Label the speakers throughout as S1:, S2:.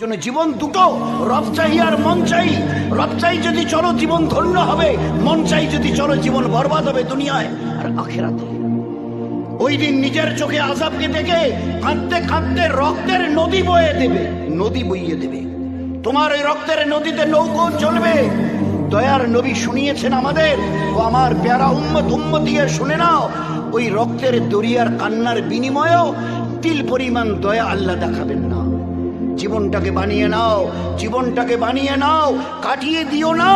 S1: জন্য জীবন দুটো, রব চাই আর মন চাই। রব চাই যদি চলো জীবন ধন্য হবে, মন চাই যদি চলো জীবন বরবাদ হবে দুনিয়ায় আর আখিরাতে। ওই দিন নিজের চোখে আযাবকে দেখে কাঁদতে কাঁদতে রক্তের নদী বয়ে দেবে, নদী বইয়ে দেবে। তোমার ওই রক্তের নদীতে নৌকো চলবে। দয়ার নবী শুনিয়েছেন আমাদের, ও আমার প্যারা উম্মত দিয়ে শুনে নাও, ওই রক্তের দরিয়ার কান্নার বিনিময়েও তিল পরিমাণ দয়া আল্লাহ দেখাবেন না। জীবনটাকে বানিয়ে নাও, জীবনটাকে বানিয়ে নাও, কাটিয়ে দিও না।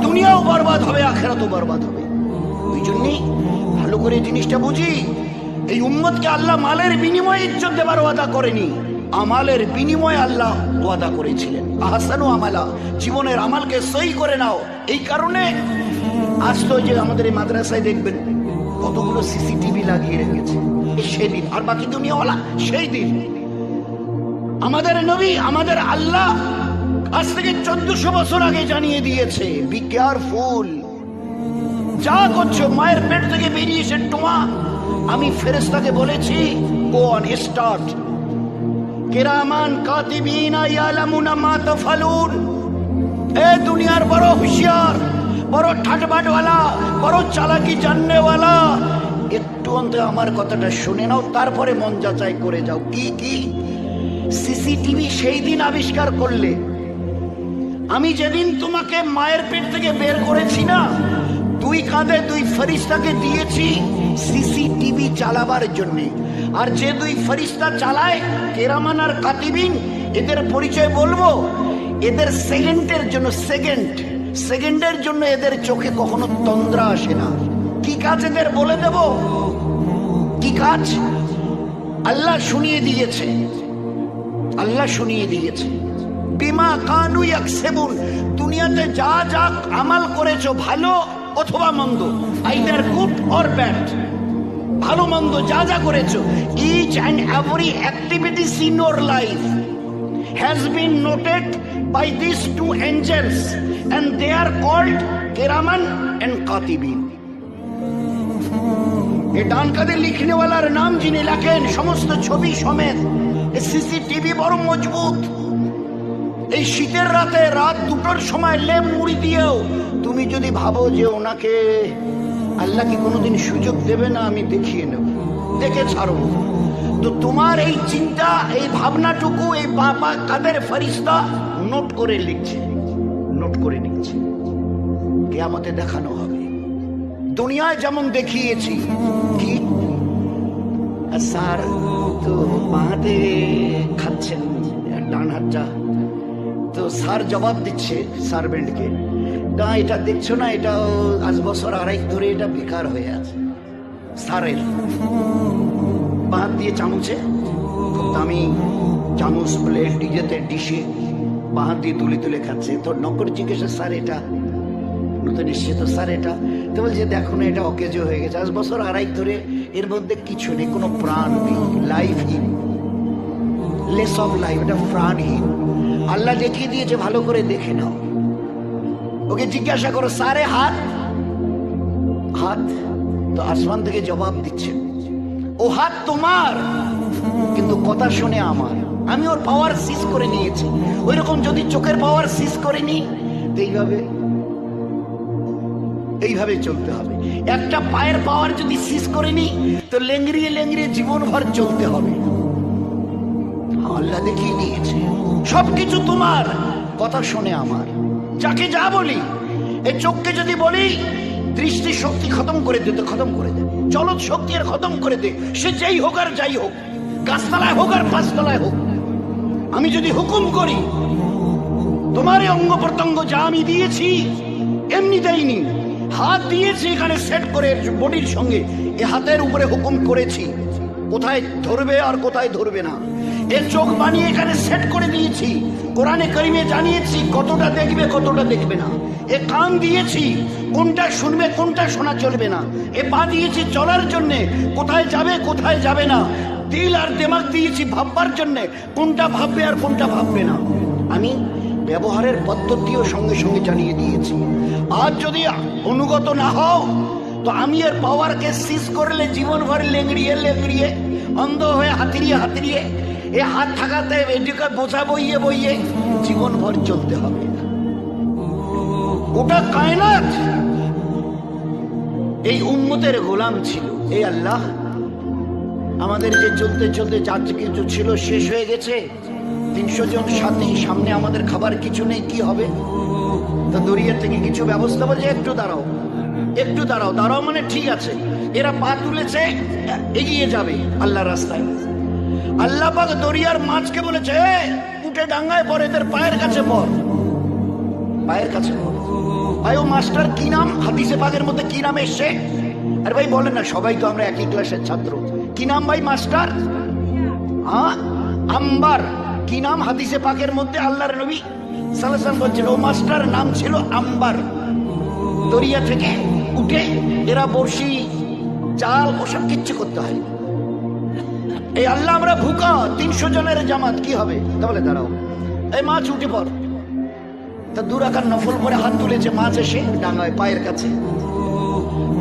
S1: দুনিয়াও বরবাদ হবে, আখিরাতও বরবাদ হবে। ওই জন্যই ভালো করে জিনিসটা বুঝি, এই উম্মতকে আল্লাহ মালের বিনিময়ে ইজ্জত দেবার ওয়াদা করেনি, আমালের বিনিময়ে আল্লাহ ওয়াদা করেছিলেন। আহসানু আমালা, জীবনের আমালকে সই করে নাও। এই কারণে আজ তো যে আমাদের এই মাদ্রাসায় দেখবেন কতগুলো সিসিটিভি লাগিয়ে রেখেছে, সেদিন আর বাকি দুনিয়াওয়ালা সেই দিন। আমাদের নবী, আমাদের আল্লাহ আজ থেকে 1400 বছর আগে জানিয়ে দিয়েছে, বি কেয়ারফুল। যা করছো মায়ের পেট থেকে বেরিয়েছে টোমা, আমি ফেরেশতাকে বলেছি গো অন স্টার্ট। কিরামান কাতিবিনা ইয়ালামুনা মা তাফালুন। এ দুনিয়ার বড় হুঁশিয়ার, বড় ঠাটবাটওয়ালা, বড় চালাকি জাননেওয়ালা, একটু অন্তত আমার কথাটা শুনে নাও, তারপরে মন যাচাই করে যাও। কি কি সিসিটিভি সেই দিন আবিষ্কার করলে? আমি যেদিন তোমাকে মায়ের পেট থেকে বের করেছি না, দুই কাঁধে দুই ফেরেশতাকে দিয়েছি সিসিটিভি চালাবার জন্য। আর যে দুই ফেরেশতা চালায় কেরামান আর কাতিবিন, এদের পরিচয় বলবো। এদের সেকেন্ডের জন্য এদের চোখে কখনো তন্দ্রা আসে না। কি কাজ এদের বলে দেব, কি কাজ আল্লাহ শুনিয়ে দিয়েছে, আল্লাহ শুনিয়ে দিয়েছে। বিমা কানু ইয়াকসিবুন, দুনিয়াতে যা যা আমাল করেছো, ভালো অথবা মন্দ, আইদার গুড অর ব্যাড, ভালো মন্দ যা যা করেছো, each and every activities in your life has been noted by these two angels and they are called kiraman and katibin. এই ডান কাঁধে লিখনে ওয়ালার নাম যিনি লেখেন সমস্ত ছবি সমেত, সিসিটিভি বড় মজবুত। এই শীতের রাতে রাত 2টোর সময় লেপ মুড়ি দিয়েও তুমি যদি ভাবো যে ওনাকে আল্লাহ কি কোনোদিন সুযোগ দেবে না আমি দেখিয়ে নেব, দেখে ছাড়ো, তো তোমার এই চিন্তা, এই ভাবনাটুকু এই বাবা কাদের ফেরেশতা নোট করে লিখছে, নোট করে নিচ্ছে। কিয়ামতে দেখানো হবে। দুনিয়ায় যেমন দেখিয়েছি, কি স্যার তো বাঁহাতে খাচ্ছেন ডান হাতটা, তো স্যার জবাব দিচ্ছে সার্ভেন্টকে, না এটা দেখছো না, এটা আজ বছর 2.5 ধরে এটা বেকার হয়ে আছে। স্যারের বাঁ দিয়ে চামচে, খুব দামি চামচ, প্লেট, ডিশে বাঁ দিয়ে তুলে তুলে খাচ্ছে। তো নকর জিজ্ঞেস, স্যার এটা নতুন এসছে তো স্যার এটা, তো বলছে দেখো না এটা অকেজো হয়ে গেছে, আজ বছর 2.5 ধরে এর মধ্যে কিছু নেই, কোনো প্রাণ নেই, লাইফহীন, লেস অফ লাইফ, এটা প্রাণহীন। আল্লাহ দেখিয়ে দিয়েছে, ভালো করে দেখে নাও। ওকে জিজ্ঞাসা করো সারে হাত, হাত তো আসমান থেকে জবাব দিচ্ছে, ও হাত তোমার কিন্তু কথা শুনে আমার, আমি ওর পাওয়ার সিজ করে নিয়েছি। ওই রকম যদি চোখের পাওয়ার সিজ করে নি, এইভাবে চলতে হবে। একটা পায়ের পাওয়ার যদি সিজ করে নি, তো লেংড়িয়ে লেংড়িয়ে জীবন ভর চলতে হবে। আল্লাহ দেখিয়ে দিয়েছে সবকিছু তোমার, কথা শুনে আমার। যাকে যা বলি, এই চোখকে যদি বলি দৃষ্টি শক্তি খতম করে দে, তো খতম করে দে, চলত শক্তি আর খতম করে দে, সে যেই হোক আর যাই হোক, গাছতলায় হোক আর পাঁচতলায় হোক। আমি যদি হুকুম করি, তোমার এই অঙ্গ প্রত্যঙ্গ যা আমি দিয়েছি এমনি দেয়নি, হাত দিয়েছি এখানে সেট করে বডির সঙ্গে, এ হাতের উপরে হুকুম করেছি কোথায় ধরবে আর কোথায় ধরবে না। এ চোখ বানিয়ে এখানে সেট করে দিয়েছি, কোরআনে কারিমে জানিয়েছি কতটা দেখবে কতটা দেখবে না। এ কান দিয়েছি কোনটা শুনবে কোনটা শোনা চলবে না। এ পা দিয়েছি চলার জন্যে, কোথায় যাবে কোথায় যাবে না। দিল আর দিমাগ দিয়েছি ভাববার জন্যে, কোনটা ভাববে আর কোনটা ভাববে না। আমি ব্যবহারের পদ্ধতিও সঙ্গে সঙ্গে জানিয়ে দিয়েছি। আজ যদি অনুগত না হও, তো আমি এর পাওয়ারকে সিজ করলে জীবন ভর লেংড়িয়ে লেংড়িয়ে, অন্ধ হয়ে হাতিরিয়ে হাতিরিয়ে এ হাত থাকাতে এদিকে বোঝা বইয়ে বইয়ে জীবন ভর চলতে হবে। গোটা কায়নাত এই উম্মতের গোলাম ছিল। এই আল্লাহ, আমাদের যে চলতে চলতে যা কিছু ছিল শেষ হয়ে গেছে, 300 জন সাথী, সামনে আমাদের খাবার কিছু নেই, কি হবে? তো দরিয়া থেকে কিছু ব্যবস্থা বলছে, একটু দাঁড়াও, একটু দাঁড়াও। দাঁড়াও মানে ঠিক আছে, এরা পা তুলেছে, এগিয়ে যাবে আল্লাহর রাস্তায়। আল্লাহ পাক দরিয়ার মাছকে বলেছে, উঠে ডাঙ্গায় পর, এদের পায়ের কাছে পর, পায়ের কাছে পর। ভাই ও মাস্টার কি নাম হাদিসে পাকের মধ্যে কি নাম এসছে? আরে ভাই বলেন না, সবাই তো আমরা একই ক্লাসের ছাত্র। কি নাম ভাই মাস্টার? হ্যাঁ, আম্বার। কি নাম হাদিসে পাকের মধ্যে? আল্লাহর নবী সাল্লাল্লাহু আলাইহি ওয়াসাল্লাম বলছেন ও মাস্টার নাম ছিল আম্বার। দরিয়া থেকে উঠে এরা বড়শি, জাল, ওসব কিচ্ছু করতে হয়। এই আল্লাহ আমরা ভুকা, 300 জনের জামাত, কি হবে? তাহলে দাঁড়াও, এই মাছ উঠে পড়। তা দুরাকার নফল করে হাত তুলেছে, মাছ এসে ডাঙায় পায়ের কাছে।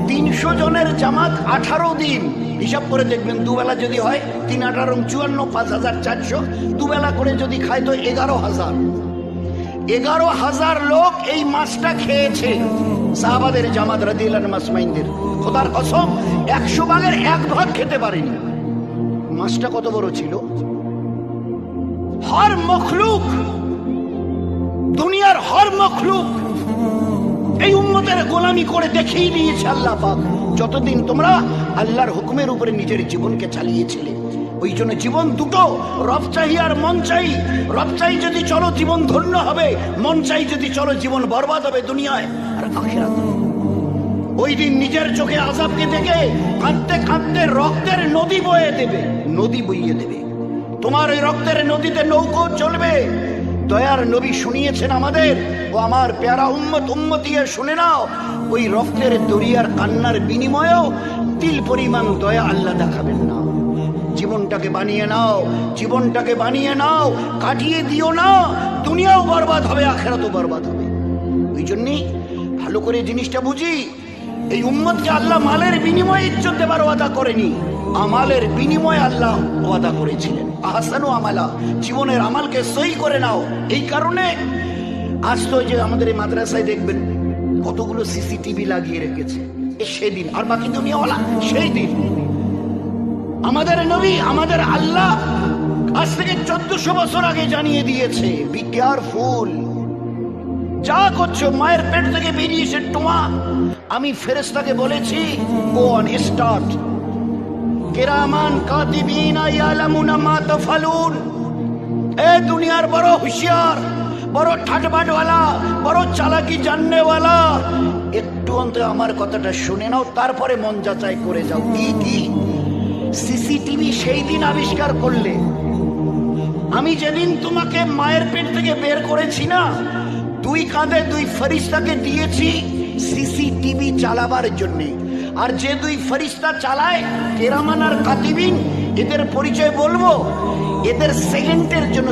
S1: 300 জনের জামাত 18 দিন, হিসাব করে দেখবেন, দুবেলা যদি হয় 3 18 54, 5400, দুবেলা করে যদি খায় তো 11,000। 11,000 লোক এই মাছটা খেয়েছে। সাহাবাদের জামাত রাদিয়াল্লাহু আনহুম মাসমাইনদের, খোদার কসম 100 ভাগের 1 ভাগ খেতে পারেনি। মাছটা কত বড় ছিল! হর মখলুক, দুনিয়ার হর মখলুক এই উম্মতের গোলামি করে দেখিয়ে দিয়েছে আল্লাহ পাক। যতদিন তোমরা আল্লাহর হুকুমের উপরে নিজের জীবনকে চালিয়েছিলে, ওই জন্য জীবন দুটো, রব চাই আর মন চাই। রব চাই যদি চলো জীবন ধন্য হবে, মন চাই যদি চলো জীবন বরবাদ হবে দুনিয়ায় আর আখিরাতে। ওই দিন নিজের চোখে আযাবকে দেখে কাঁদতে কাঁদতে রক্তের নদী বয়ে দেবে, নদী বইয়ে দেবে। তোমার ওই রক্তের নদীতে নৌকো চলবে। দয়ার নবী শুনিয়েছেন আমাদের, ও আমার পেয়ারা উম্মত, উম্মতিয়ে শুনে নাও, ওই রক্তের দরিয়ার কান্নার বিনিময়েও তিল পরিমাণ দয়া আল্লাহ দেখাবেন না। জীবনটাকে বানিয়ে নাও, জীবনটাকে বানিয়ে নাও, কাটিয়ে দিও না। দুনিয়াও বরবাদ হবে, আখিরাতও বরবাদ হবে। ওই জন্যই ভালো করে জিনিসটা বুঝি, এই উম্মতকে আল্লাহ মালের বিনিময়ে ইজ্জত দেবার ওয়াদা করেনি, আমালের বিনিময়ে আল্লাহ ওয়াদা করেছিলেন। আহসানু আমালা, জীবনের আমালকে সহি করে নাও। এই কারণে আজ তো যে আমাদের এই মাদ্রাসায় দেখবেন কতগুলো সিসিটিভি লাগিয়ে রেখেছে, সেদিন আর বাকি দুনিয়াওয়ালা সেই দিন। আমাদের নবী, আমাদের আল্লাহ আজ থেকে 1400 বছর আগে জানিয়ে দিয়েছে, বি কেয়ারফুল, যা করছো মায়ের পেট থেকে বেরিয়েছে টোমা, আমি ফেরেশতাকে বলেছি গো অন স্টার্ট, কিরামান কাতিবিনা ইয়ালামুনা মা তাফালুন। এ দুনিয়ার বড় হুঁশিয়ার, বড় ঠাটবাটওয়ালা, বড় চালাকি জাননেওয়ালা, একটু অন্তত আমার কথাটা শুনে নাও, তারপরে মন যাচাই করে যাও। কি সিসিটিভি সেই দিন আবিষ্কার করলে? আমি যেদিন তোমাকে মায়ের পেট থেকে বের করেছি না, 2 কাঁধে 2 ফেরেশতাকে দিয়েছি সিসিটিভি চালাবার জন্যে। আর যে 2 ফেরেশতা চালায়, কিরামান আর কাতিবিন, এদের পরিচয় বলবো। এদের সেকেন্ডের জন্য,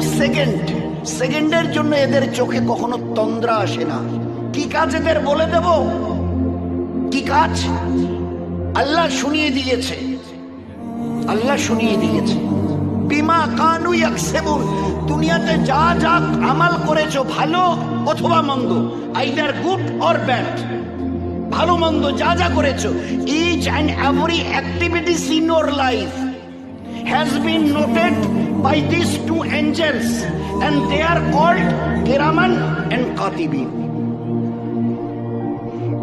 S1: সেকেন্ডের জন্য এদের চোখে কখনো তন্দ্রা আসে না। কি কাজ এদের বলে দেব, কি কাজ আল্লাহ শুনিয়ে দিয়েছে, আল্লাহ শুনিয়ে দিয়েছে। বিমা কানু ইয়াকসিবুন, দুনিয়াতে যা যা আমাল করেছো, ভালো অথবা মন্দ, আইদার গুড অর ব্যাড, ভালো মন্দ যা যা করেছো, each and every activities in your life has been noted by these 2 angels and they are called Kiraman and Katibin.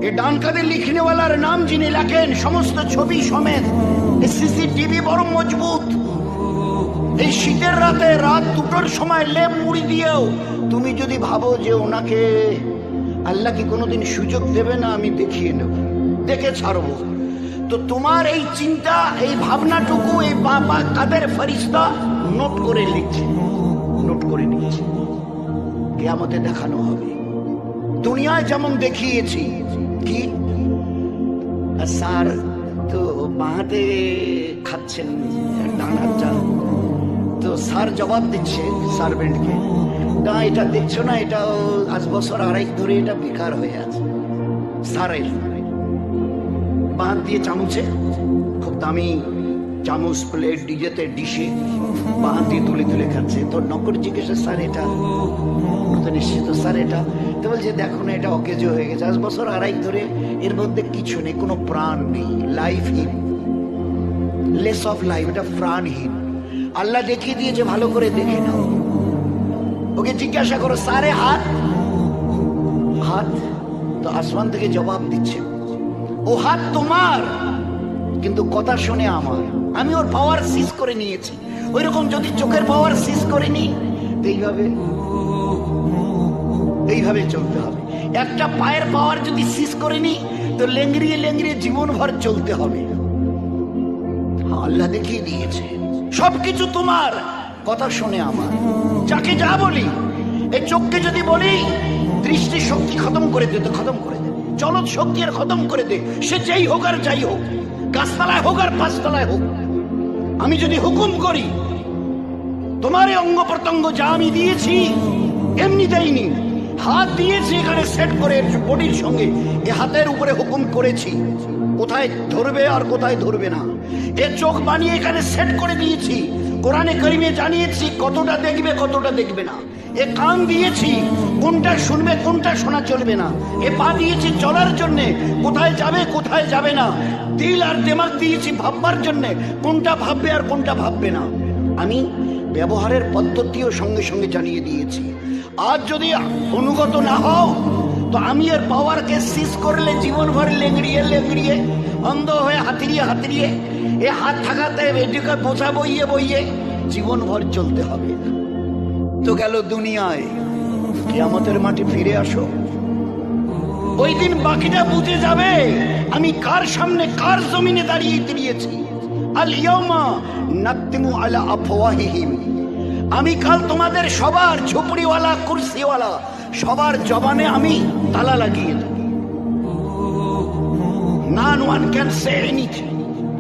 S1: এই ডান কাঁধে লিখনেওয়ালার নাম যিনি লেখেন সমস্ত ছবি সমেত, এই সিসিটিভি বড় মজবুত। এই শীতের রাতে রাত 2টোর সময় লেপ মুড়ি দিয়েও তুমি যদি ভাবো যে ওনাকে আল্লাহ কি কোনোদিন সুযোগ দেবে না, আমি দেখিয়ে নেব, দেখে ছাড়বো, তো তোমার এই চিন্তা, এই ভাবনাটুকু এই বাবা কাদের ফেরেশতা নোট করে লিখছে, নোট করে নিচ্ছে, কিয়ামতে দেখানো হবে। দুনিয়ায় যেমন দেখিয়েছি, কি স্যার তো বাঁহাতে খাচ্ছেন ডান হাতটা, তো স্যার জবাব দিচ্ছে সার্ভেন্টকে, না এটা দেখছো না, এটা আজ বছর 2.5 ধরে এটা বেকার হয়ে আছে। স্যারের বাঁধ দিয়ে চামচে, খুব দামি চামচ, প্লেট, ডিজেতে, ডিশে বাঁ হাত দিয়ে তুলে তুলে খাচ্ছে। তোর নকর জিজ্ঞেস, স্যার এটা তো নিশ্চিত, স্যার এটা তো বলছে দেখো না এটা অকেজ হয়ে গেছে, 5 বছর আড়াই ধরে, এর মধ্যে কিছু নেই, কোনো প্রাণ নেই, লাইফহীন, লেস অফ লাইফ, এটা প্রাণহীন। আল্লাহ দেখিয়ে দিয়েছে, ভালো করে দেখে নাও। ওকে জিজ্ঞাসা করো সারে হাত হাত, তো আসমান থেকে জবাব দিচ্ছে ও হাত তোমার, কিন্তু কথা শুনে আমার, আমি ওর পাওয়ার সিজ করে নিয়েছি। ওই রকম যদি চোখের পাওয়ার সিজ করে নি, এইভাবে চলতে হবে। একটা পায়ের পাওয়ার যদি সিজ করে নি, তো লেংড়িয়ে লেংড়িয়ে জীবন ভর চলতে হবে। আল্লাহ দেখিয়ে দিয়েছে সবকিছু তোমার, কথা শুনে আমার। যাকে যা বলি, এই চোখকে যদি বলি দৃষ্টি শক্তি খতম করে দে, তো খতম করে দে, চলৎ শক্তি আর খতম করে দে, সে যেই হোক আর যাই হোক, গাছতলায় হোক আর 5 তলায় হোক। আমি যদি হুকুম করি, তোমার এই অঙ্গ প্রত্যঙ্গ যা আমি দিয়েছি এমনি দেয়নি, হাত দিয়েছি এখানে সেট করে বডির সঙ্গে, এ হাতের উপরে হুকুম করেছি কোথায় ধরবে আর কোথায় ধরবে না। এ চোখ বানিয়ে এখানে সেট করে দিয়েছি, কোরআনে কারিমে জানিয়েছি কতটা দেখবে কতটা দেখবে না। এ কান দিয়েছি কোনটা শুনবে কোনটা শোনা চলবে না। এ পা দিয়েছি চলার জন্য, কোথায় যাবে কোথায় যাবে না। দিল আর দিমাগ দিয়েছি ভাববার জন্য, কোনটা ভাববে আর কোনটা ভাববে না। আমি ব্যবহারের পদ্ধতিও সঙ্গে সঙ্গে জানিয়ে দিয়েছি। আজ যদি অনুগত না হও, তো আমি এর পাওয়ারকে সিজ করলে জীবনভর লেংড়িয়ে লেংড়িয়ে, অন্ধ হয়ে হাতিরিয়ে হাতিরিয়ে, এ হাত থাকাতে এদিকে বোঝা বইয়ে বইয়ে জীবনভর চলতে হবে। তো গেল দুনিয়ায়, কিয়ামতের মাঠে ফিরে আসো। ওই দিন বাকিটা বুঝে যাবে আমি কার সামনে কার জমিনে দাঁড়িয়ে দিয়েছি। আল ইয়াউমা নাকতিমু আলা আফওয়াহিহিম, আমি কাল তোমাদের সবার ঝুপড়িওয়ালা কুরসিওয়ালা সবার জবানে আমি তালা লাগিয়ে দেব। নন ওয়ান ক্যান সে এনিথিং,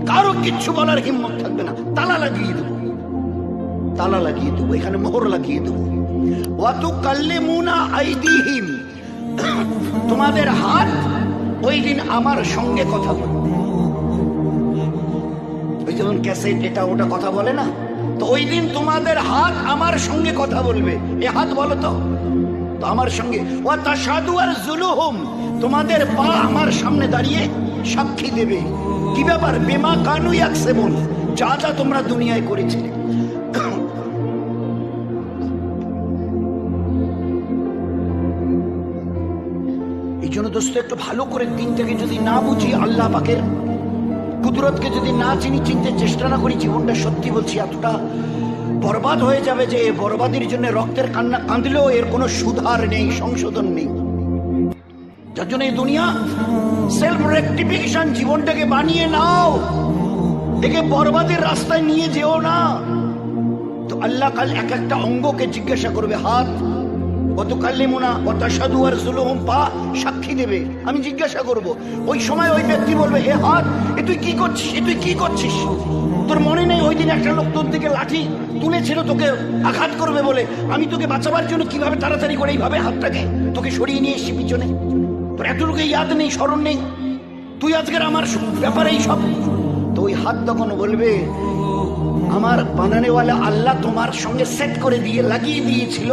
S1: কারো কিচ্ছু বলার হিম্মত থাকবে না, তালা লাগিয়ে দেব, তালা লাগিয়ে দেবো, এখানে মোহর লাগিয়ে দেবো। ওয়াতুকাল্লিমুনা আইদিহিম, তোমাদের হাত ওই দিন আমার সঙ্গে কথা বলবে। ওই যেমন ক্যাসেট এটা ওটা কথা বলে না, তো ওই দিন তোমাদের হাত আমার সঙ্গে কথা বলবে। এ হাত বলো তো আমার সঙ্গে। ওয়া তাশহাদু আরজুলুহুম, তোমাদের পা আমার সামনে দাঁড়িয়ে সাক্ষী দেবে। কি ব্যাপার? বিমা কানু ইয়াকসিবুন, যা যা তোমরা দুনিয়ায় করেছিলে। এই জন্য দোস্ত একটু ভালো করে দিনটাকে যদি না বুঝি, আল্লাহ পাকের কুদরতকে যদি না চিনি, চিনতে চেষ্টা না করি, জীবনটা সত্যি বলছি এতটা বরবাদ হয়ে যাবে যে বরবাদের জন্য রক্তের কান্না কাঁদলেও এর কোনো সুধার নেই, সংশোধন নেই। যার জন্য এই দুনিয়া সেলফ রেকটিফিকেশন, জীবনটাকে বানিয়ে নাও, একে বরবাদের রাস্তায় নিয়ে যেও না। তো আল্লাহ কাল এক একটা অঙ্গকে জিজ্ঞাসা করবে, হাত ওয়াতুকাল্লিমুনা ওয়া তাশহাদু আরজুলুহুম, পা সাক্ষী দেবে। আমি জিজ্ঞাসা করব, ওই সময় ওই ব্যক্তি বলবে, হে হাত, এ তুই কি করছিস, এ তুই কি করছিস? তোর মনে নেই ওই দিন একটা লোক তোর দিকে লাঠি তুলেছিল তোকে আঘাত করবে বলে, আমি তোকে বাঁচাবার জন্য কিভাবে তাড়াতাড়ি করে এইভাবে হাতটাকে তোকে সরিয়ে নিয়ে এসেছি পিছনে? তোর এতটুকু ইয়াদ নেই, স্মরণ নেই? তুই আজকের আমার ব্যাপারে এই সব। তো ওই হাত তখন বলবে, আমার বানানেওয়ালা আল্লাহ তোমার সঙ্গে সেট করে দিয়ে লাগিয়ে দিয়েছিল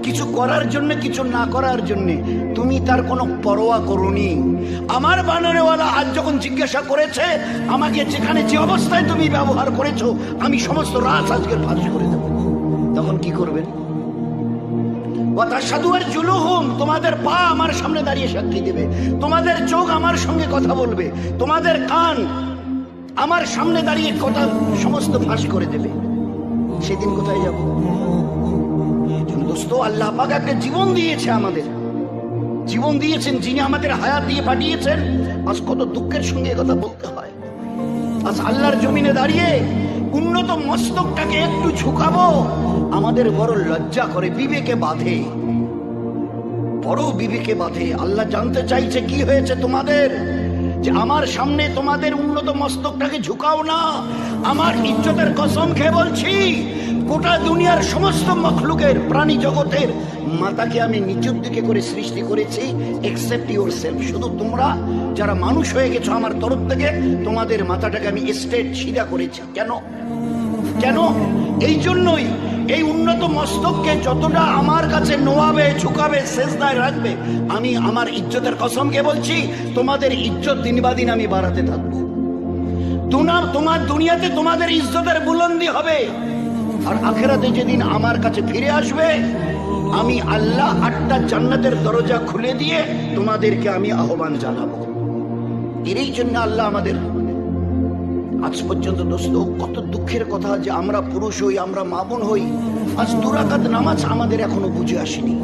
S1: কিছু করার জন্য কিছু না করার জন্য, তুমি তার কোনো পরোয়া করোনি। আমার বানানেওয়ালা আজ যখন জিজ্ঞাসা করেছে আমাকে, যেখানে যে অবস্থায় তুমি ব্যবহার করেছো, আমি সমস্ত রাজ আজকের ফাঁস করে দেব। তখন কি করবেন? ওয়া তাশহাদু আরজুলুহুম, তোমাদের পা আমার সামনে দাঁড়িয়ে সাক্ষী দেবে, তোমাদের চোখ আমার সঙ্গে কথা বলবে, তোমাদের কান আমার সামনে দাঁড়িয়ে কথা সমস্ত ফাঁস করে দেবে। সেদিন কোথায় যাব? দোস্ত, আল্লাহ পাক একটা জীবন দিয়েছে, আমাদের জীবন দিয়েছেন, যিনি আমাদের হায়াত দিয়ে পাঠিয়েছেন। আজ কত দুঃখের সঙ্গে কথা বলতে হয়। আজ আল্লাহর জমিনে দাঁড়িয়ে উন্নত মস্তকটাকে একটু ঝুঁকাবো, আমাদের বড় লজ্জা করে, বিবেকে বাঁধে, বড় বিবেকে বাঁধে। আল্লাহ জানতে চাইছে কি হয়েছে তোমাদের, যে আমার সামনে তোমাদের উন্নত মস্তকটাকে ঝুঁকাও না। আমার ইজ্জতের কসম খেয়ে বলছি, গোটা দুনিয়ার সমস্ত মখলুকের, প্রাণী জগতের মাথাকে আমি নিচুর দিকে করে সৃষ্টি করেছি, এক্সেপ্ট ইউর সেলফ। শুধু তোমরা যারা মানুষ হয়ে গেছো আমার তরফ থেকে, তোমাদের মাথাটাকে আমি স্ট্রেট সিধা করেছি। কেন? কেন? এই জন্যই এই উন্নত মস্তককে যতটা আমার কাছে নোয়াবে, ঝুঁকাবে, সেজদায় রাখবে, আমি আমার ইজ্জতের কসমকে বলছি, তোমাদের ইজ্জত দিন বা দিন আমি বাড়াতে থাকবো। তোমার দুনিয়াতে তোমাদের ইজ্জতের বুলন্দি হবে, আর আখেরাতে যেদিন আমার কাছে ফিরে আসবে, আমি আল্লাহ 8টা জান্নাতের দরজা খুলে দিয়ে তোমাদেরকে আমি আহ্বান জানাবো। এরই জন্য আল্লাহ আমাদের আজ পর্যন্ত দোস্ত, কত দুঃখের কথা যে আমরা পুরুষ হই, আমরা মা বোন হই, আজ 2 রাকাত নামাজ আমাদের এখনো বুঝে আসেনি।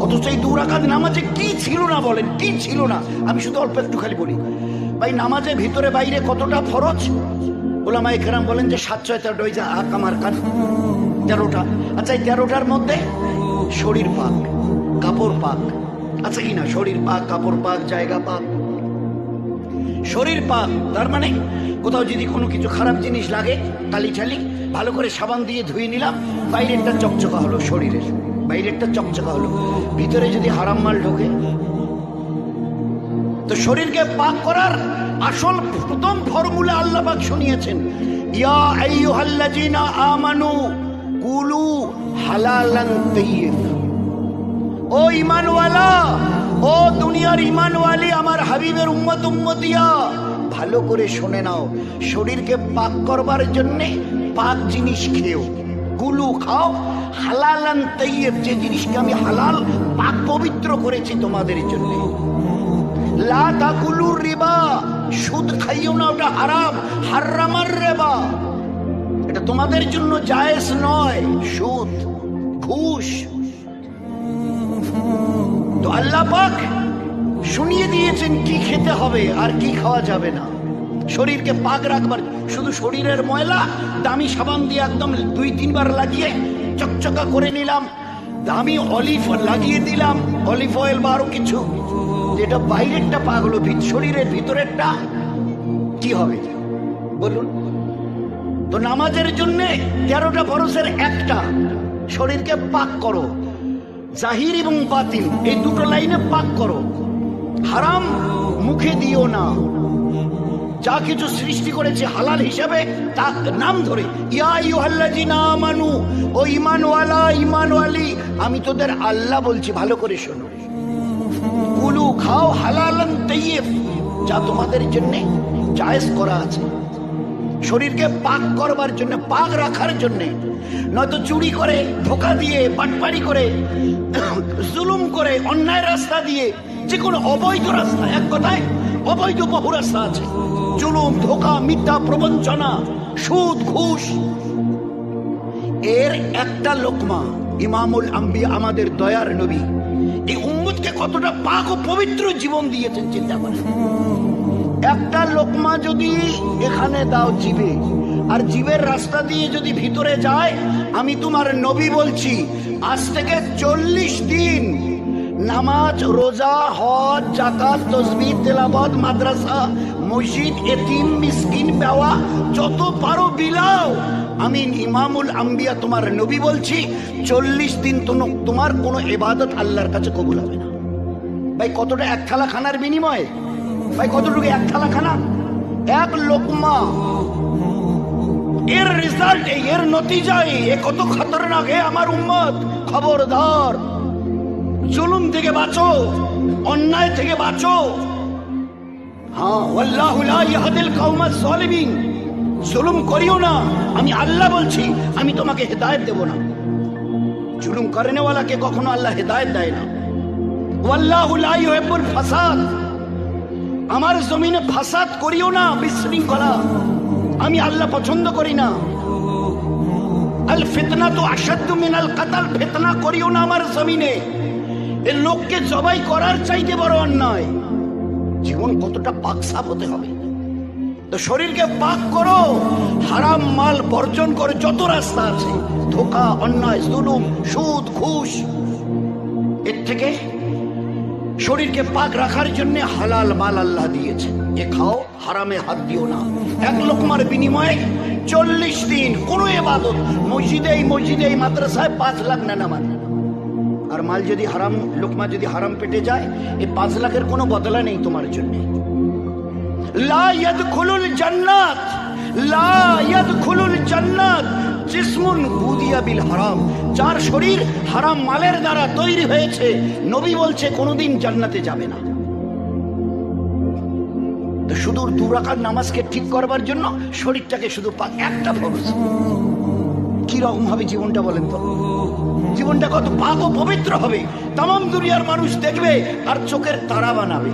S1: অথচ এই 2 রাকাত নামাজে কি ছিল না, বলেন কি ছিল না? আমি শুধু অল্প একটু খালি বলি ভাই, নামাজের ভিতরে বাইরে কতটা ফরজ? ওলামায়ে কেরাম বলেন যে 7-6 ওই যে আমার কাজ 13টা। আচ্ছা, এই 13টার মধ্যে শরীর পাক, কাপড় পাক আছে কিনা? শরীর পাক, কাপড় পাক, জায়গা পাক, শরীর পাক। তার মানে কোথাও যদি কোনো কিছু খারাপ জিনিস লাগে, টালি ঠালি ভালো করে সাবান দিয়ে ধুয়ে নিলাম, বাইরেরটা চকচকা হলো, শরীরের বাইরেরটা চকচকা হলো, ভিতরে যদি হারাম মাল ঢোকে, তো শরীরকে পাক করার আসল প্রথম ফর্মুলা আল্লাহ পাক শুনিয়েছেন, ইয়া আইয়ুহাল্লাযীনা আমানু কুলু হালালান তাইয়্যিব। ও ঈমানওয়ালা, ও দুনিয়ার ঈমানওয়ালি, আমার হাবিবের উম্মত উম্মতিয়া, ভালো করে শুনে নাও, শরীরকে পাক করবার জন্য পাক জিনিস খেও, কুলু খাও, হালালান তাইয়্যিব, যে জিনিসকে আমি হালাল পাক পবিত্র করেছি তোমাদের জন্য। লা তাকুলুর রিবা, সুদ খাইও না, ওটা হারাম, হারামার রিবা, এটা তোমাদের জন্য জায়েজ নয়। সুদ, ঘুষ, তো আল্লাহ পাক শুনিয়ে দিয়েছেন কি খেতে হবে আর কি খাওয়া যাবে না। শরীরকে পাক রাখবার, শুধু শরীরের ময়লা দামি সাবান দিয়ে একদম 2-3 বার লাগিয়ে চকচকা করে নিলাম, দামি অলিভ লাগিয়ে দিলাম, অলিভ অয়েল বা আরো কিছু, যেটা বাইরেরটা পাক হলো, শরীরের ভিতরেরটা কি হবে বলুন? তো নামাজের জন্য 13টা ফরজের একটা, শরীরকে পাক করো, জাহির এবং বাতিল এই 2টো লাইনে পাক করো, হারাম মুখে দিও না, যা কিছু সৃষ্টি করেছে হালাল হিসাবে তার নাম ধরে, ইয়া আইয়ুহাল্লাযীনা আমানু, ও ঈমানওয়ালা, ঈমানওয়ালি, আমি তোদের আল্লাহ বলছি, ভালো করে শোনো, কুলু খাও, হালালান তাইয়্যিব, যা তোমাদের জন্য জায়েজ করা আছে, শরীরকে পাক করবার জন্য, পাক রাখার জন্য। নয়তো চুরি করে, ধোঁকা দিয়ে, বাটপারি করে, জুলুম করে, অন্যায় রাস্তা দিয়ে, যে কোনো অবৈধ রাস্তা, এক কথায় অবৈধ বহু রাস্তা আছে, জুলুম, ধোঁকা, মিথ্যা প্রবঞ্চনা, সুদ, ঘুষ, এর একটা লোকমা ইমামুল আম্বিয়া, আমাদের দয়ার নবী, এই উম্মতকে কতটা পাক ও পবিত্র জীবন দিয়েছেন চিন্তা করেন। একটা লোকমা যদি এখানে দাও জিবে, আর জিবের রাস্তা দিয়ে যদি ভিতরে যায়, আমি তোমার নবী বলছি, আজ থেকে 40 দিন নামাজ, রোজা, হজ, যাকাত, তাসবিহ, তেলাওয়াত, মাদ্রাসা, মসজিদ, এতিম, মিসকিন, বেওয়া, যত পারো বিলাও। আমি ইমামুল আম্বিয়া তোমার নবী বলছি, 40 দিন তোমার কোনো ইবাদত আল্লাহর কাছে কবুল হবে না। ভাই কতটা? এক থালা খানার বিনিময়ে, ভাই কতটুকু এক থালা খানা? এক লোকমা, এর রেজাল্ট, এর নতিজায় এ কত খতরনাক। হে আমার উম্মত, খবরদার, জুলুম থেকে বাঁচো, অন্যায় থেকে বাঁচো। হ্যাঁ, ওয়াল্লাহু লা ইয়াহদিল কওমাজ যালিমিন, জুলুম করিও না, আমি আল্লাহ বলছি, আমি তোমাকে হেদায়েত দেব না। জুলুম করেনেওয়ালাকে কখনো আল্লাহ হেদায়েত দেয় না। ওয়াল্লাহু লা ইউহিব্বুল ফাসাদ, আমার জমিনে ফাসাদ করিও না, বিশৃঙ্খলা, আমি আল্লাহ পছন্দ করি না। আল ফিতনাতু আশাদ্দু মিনাল কাতাল, ফিতনা করিও না আমার জমিনে। এই লোককে জবাই করার চাইতে বড় অন্যায়। জীবন কতটা পাক সাফ হতে হবে। তো শরীরকে পাক করো, হারাম মাল বর্জন করে, যত রাস্তা আছে, ধোঁকা, অন্যায়, জুলুম, সুদ, ঘুষ, এর থেকে শরীরকে পাক রাখার জন্য হালাল মাল আল্লাহ দিয়েছে, এ খাও, হারামে হাত দিও না। এক লোকমার বিনিময়ে 40 দিন কোনো ইবাদত, মসজিদে মাদ্রাসায় 5 লাখ না নামাজ, আর মাল যদি হারাম, লোকমা যদি হারাম পেটে যায়, এই 5 লাখের কোনো বদলা নেই তোমার জন্য। লা ইয়াদখুলুল জান্নাত, লা ইয়াদখুলুল জান্নাত জিসমুন গুদিয়া বিল হারাম, যার শরীর হারাম মালের দ্বারা তৈরি হয়েছে, নবী বলছে কোনোদিন জান্নাতে যাবে না। তো শুধু 2 রাকাত নামাজকে ঠিক করবার জন্য শরীরটাকে শুধু একটা ফরজ, কি রকম হবে জীবনটা বলেন তো? জীবনটা কত পাক ও পবিত্র হবে, তামাম দুনিয়ার মানুষ দেখবে আর চোখের তারা বানাবে।